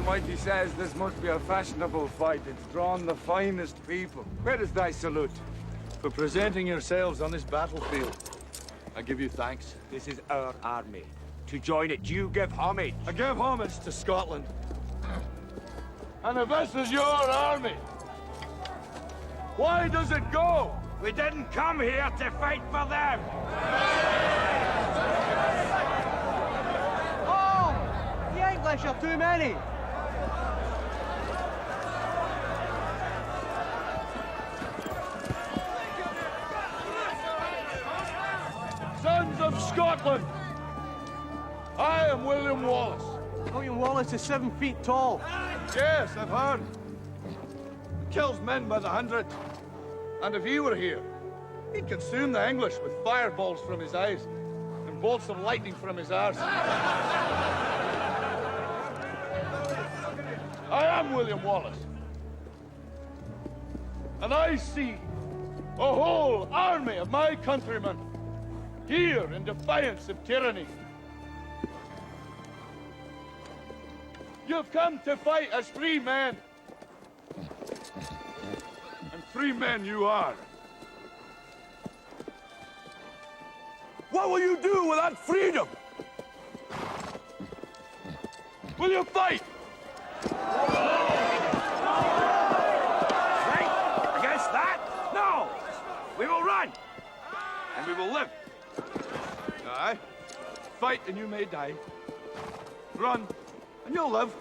Almighty says this must be a fashionable fight. It's drawn the finest people. Where is thy salute? For presenting yourselves on this battlefield. I give you thanks. This is our army. To join it, you give homage. I give homage to Scotland. And if this is your army, why does it go? We didn't come here to fight for them. Oh! The English are too many. Sons of Scotland, I am William Wallace. William Wallace is 7 feet tall. Yes, I've heard. He kills men by the hundred. And if he were here, he'd consume the English with fireballs from his eyes and bolts of lightning from his arse. I am William Wallace. And I see a whole army of my countrymen here in defiance of tyranny. You've come to fight as free men. And free men you are. What will you do with that freedom? Will you fight? Right? Against that? No! We will run! And we will live. Aye. Fight and you may die. Run and you'll live.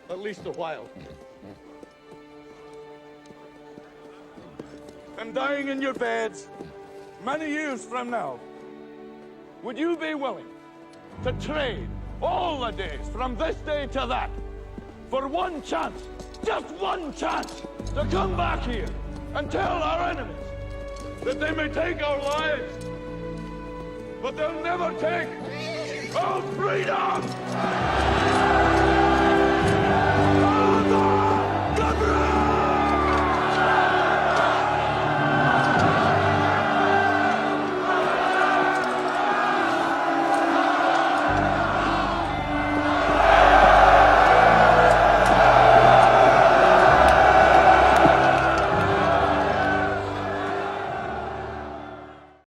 At least a while. And dying in your beds many years from now, would you be willing to trade all the days from this day to that for one chance, just one chance, to come back here and tell our enemies that they may take our lives, but they'll never take our freedom!